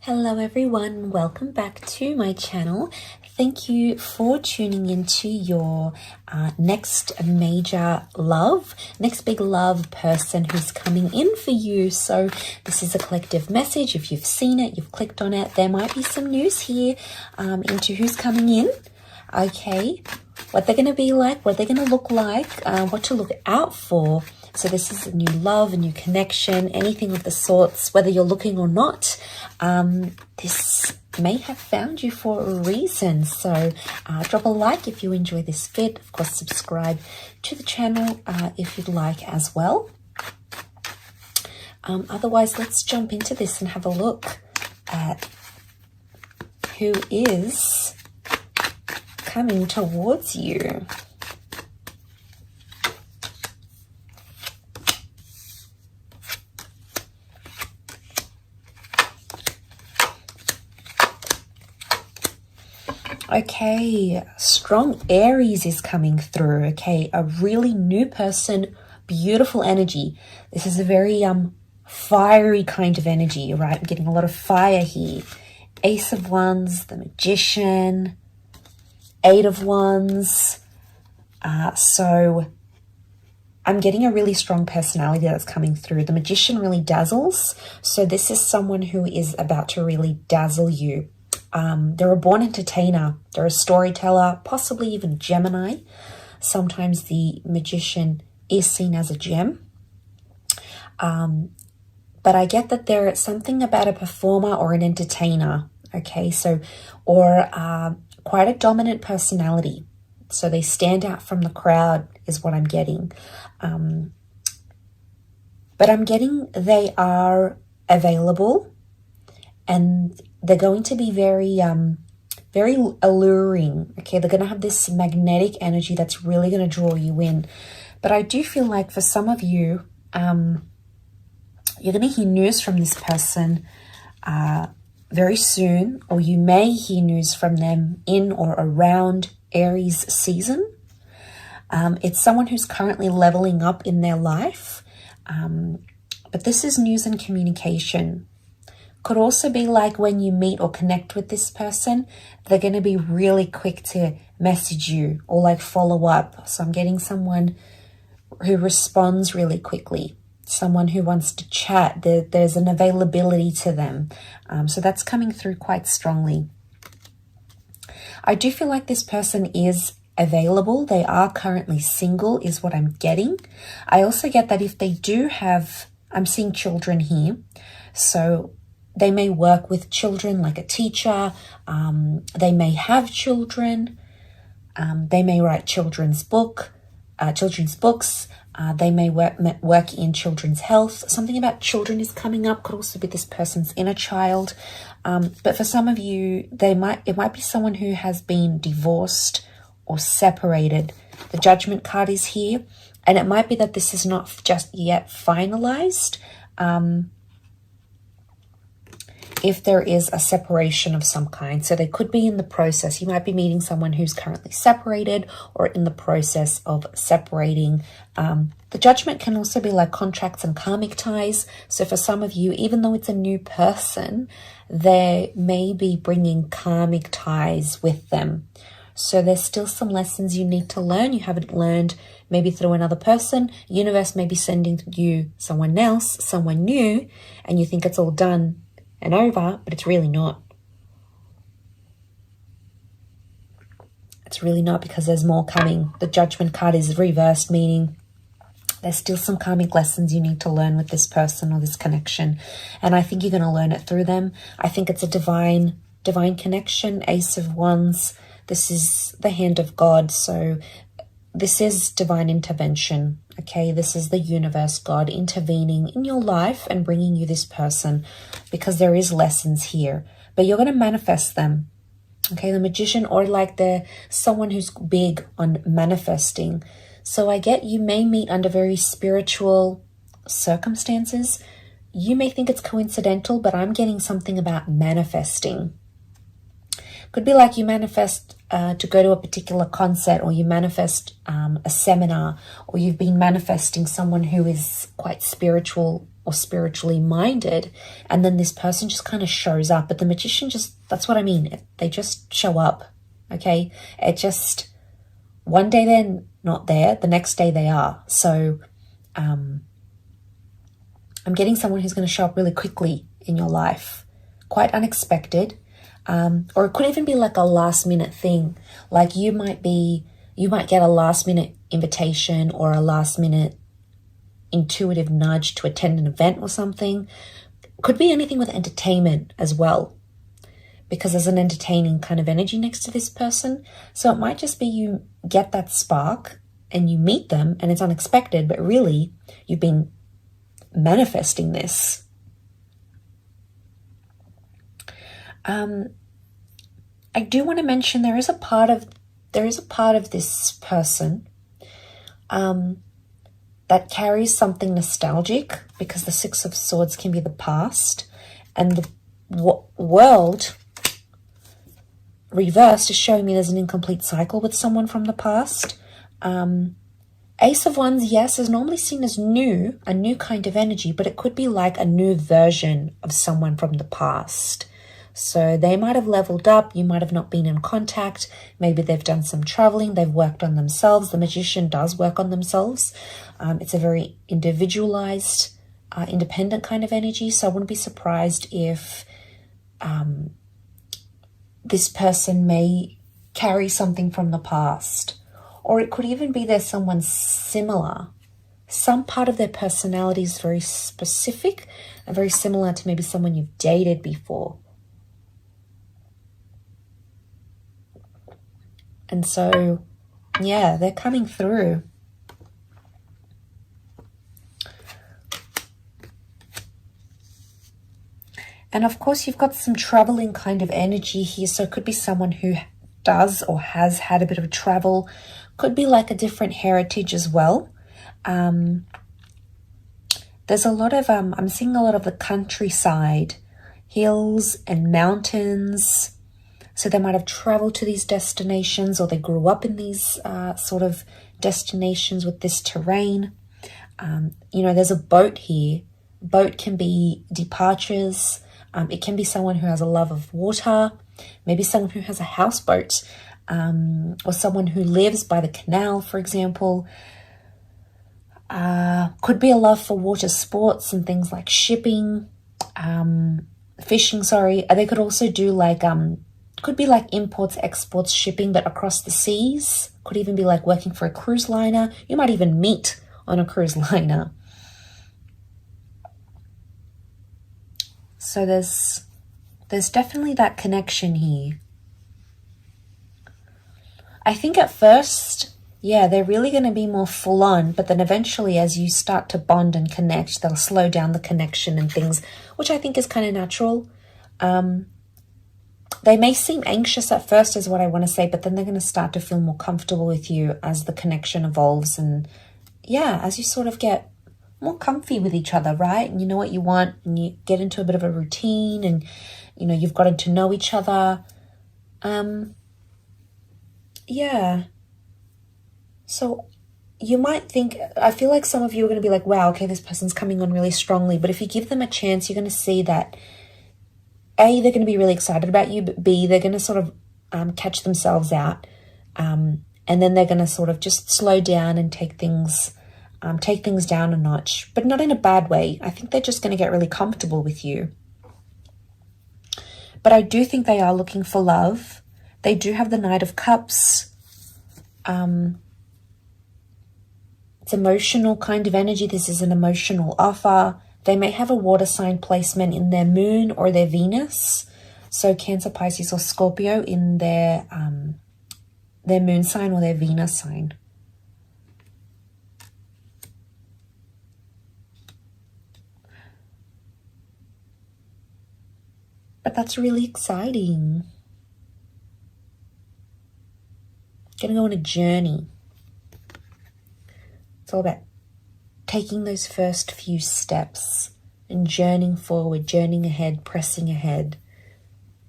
Hello everyone, welcome back to my channel. Thank you for tuning into your next big love person who's coming in for you. So this is a collective message. If you've seen it, you've clicked on it, there might be some news here into who's coming in. Okay, what they're going to be like, what they're going to look like, what to look out for. So this is a new love, a new connection, anything of the sorts, whether you're looking or not. This may have found you for a reason. So drop a like if you enjoy this vid. Of course, subscribe to the channel if you'd like as well. Otherwise, let's jump into this and have a look at who is coming towards you. Okay, strong Aries is coming through. Okay, a really new person, beautiful energy. This is a very fiery kind of energy, right? I'm getting a lot of fire here. Ace of Wands, the Magician, Eight of Wands. So I'm getting a really strong personality that's coming through. The Magician really dazzles. So this is someone who is about to really dazzle you. They're a born entertainer. They're a storyteller, possibly even Gemini. Sometimes the Magician is seen as a gem. But I get that there's something about a performer or an entertainer. Okay, so, or quite a dominant personality. So they stand out from the crowd is what I'm getting. But I'm getting they are available and they're going to be very alluring. Okay, they're going to have this magnetic energy that's really going to draw you in. But I do feel like for some of you, you're going to hear news from this person very soon, or you may hear news from them in or around Aries season. It's someone who's currently leveling up in their life. But this is news and communication. Could also be like when you meet or connect with this person, they're going to be really quick to message you or like follow up. So I'm getting someone who responds really quickly, someone who wants to chat. There's an availability to them. So that's coming through quite strongly. I do feel like this person is available. They are currently single is what I'm getting. I also get that if they do have, I'm seeing children here. So they may work with children like a teacher. They may have children. They may write children's books. They may work in children's health. Something about children is coming up. Could also be this person's inner child. But for some of you, it might be someone who has been divorced or separated. The Judgment card is here. And it might be that this is not just yet finalized. If there is a separation of some kind. So they could be in the process. You might be meeting someone who's currently separated or in the process of separating. The Judgment can also be like contracts and karmic ties. So for some of you, even though it's a new person, they may be bringing karmic ties with them. So there's still some lessons you need to learn. You haven't learned maybe through another person. Universe may be sending you someone else, someone new, and you think it's all done and over, but it's really not. It's really not, because there's more coming. The Judgment card is reversed, meaning there's still some karmic lessons you need to learn with this person or this connection. And I think you're going to learn it through them. I think it's a divine connection. Ace of Wands. This is the hand of God. So this is divine intervention. Okay, this is the universe, God intervening in your life and bringing you this person, because there is lessons here, but you're going to manifest them. Okay, the Magician, or like someone who's big on manifesting. So I get you may meet under very spiritual circumstances. You may think it's coincidental, but I'm getting something about manifesting. Could be like you manifest to go to a particular concert, or you manifest a seminar, or you've been manifesting someone who is quite spiritual or spiritually minded, and then this person just kind of shows up. But the magician just, that's what I mean. They just show up, okay? It just, one day they're not there, the next day they are. So I'm getting someone who's going to show up really quickly in your life, quite unexpected. Or it could even be like a last minute thing. Like you might get a last minute invitation or a last minute intuitive nudge to attend an event or something. Could be anything with entertainment as well, because there's an entertaining kind of energy next to this person. So it might just be you get that spark and you meet them and it's unexpected, but really you've been manifesting this. I do want to mention there is a part of this person that carries something nostalgic, because the Six of Swords can be the past, and the world reversed is showing me there's an incomplete cycle with someone from the past. Ace of Wands, yes, is normally seen as new, a new kind of energy, but it could be like a new version of someone from the past. So they might have leveled up, you might have not been in contact, maybe they've done some traveling, they've worked on themselves. The magician does work on themselves. It's a very individualized, independent kind of energy, so I wouldn't be surprised if this person may carry something from the past. Or it could even be there's someone similar. Some part of their personality is very specific and very similar to maybe someone you've dated before. And so, yeah, they're coming through. And of course, you've got some traveling kind of energy here. So it could be someone who does or has had a bit of travel. Could be like a different heritage as well. There's a lot of, I'm seeing a lot of the countryside, hills and mountains. So they might have traveled to these destinations, or they grew up in these sort of destinations with this terrain. There's a boat here. Boat can be departures. It can be someone who has a love of water, maybe someone who has a houseboat, or someone who lives by the canal, for example. Could be a love for water sports and things like fishing, sorry. They could also do like, could be like imports, exports, shipping, but across the seas. Could even be like working for a cruise liner. You might even meet on a cruise liner. So there's definitely that connection here. I think at first, yeah, they're really going to be more full on, but then eventually as you start to bond and connect, they'll slow down the connection and things, which I think is kind of natural. They may seem anxious at first is what I want to say, but then they're going to start to feel more comfortable with you as the connection evolves. And yeah, as you sort of get more comfy with each other, right? And you know what you want, and you get into a bit of a routine, and you've gotten to know each other. Yeah. So you might think, I feel like some of you are going to be like, wow, okay, this person's coming on really strongly. But if you give them a chance, you're going to see that A, they're going to be really excited about you, but B, they're going to sort of catch themselves out. And then they're going to sort of just slow down and take things down a notch, but not in a bad way. I think they're just going to get really comfortable with you. But I do think they are looking for love. They do have the Knight of Cups. It's emotional kind of energy. This is an emotional offer. They may have a water sign placement in their moon or their Venus. So Cancer, Pisces, or Scorpio in their moon sign or their Venus sign. But that's really exciting. Gonna go on a journey. It's all about taking those first few steps and journeying forward, journeying ahead, pressing ahead.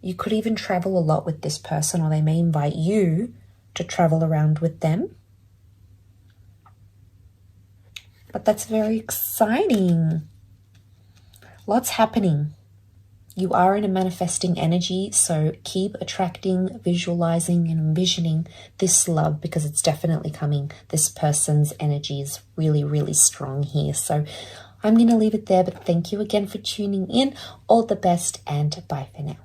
You could even travel a lot with this person, or they may invite you to travel around with them. But that's very exciting. Lots happening. You are in a manifesting energy, so keep attracting, visualizing, and envisioning this love, because it's definitely coming. This person's energy is really, really strong here. So I'm going to leave it there, but thank you again for tuning in. All the best, and bye for now.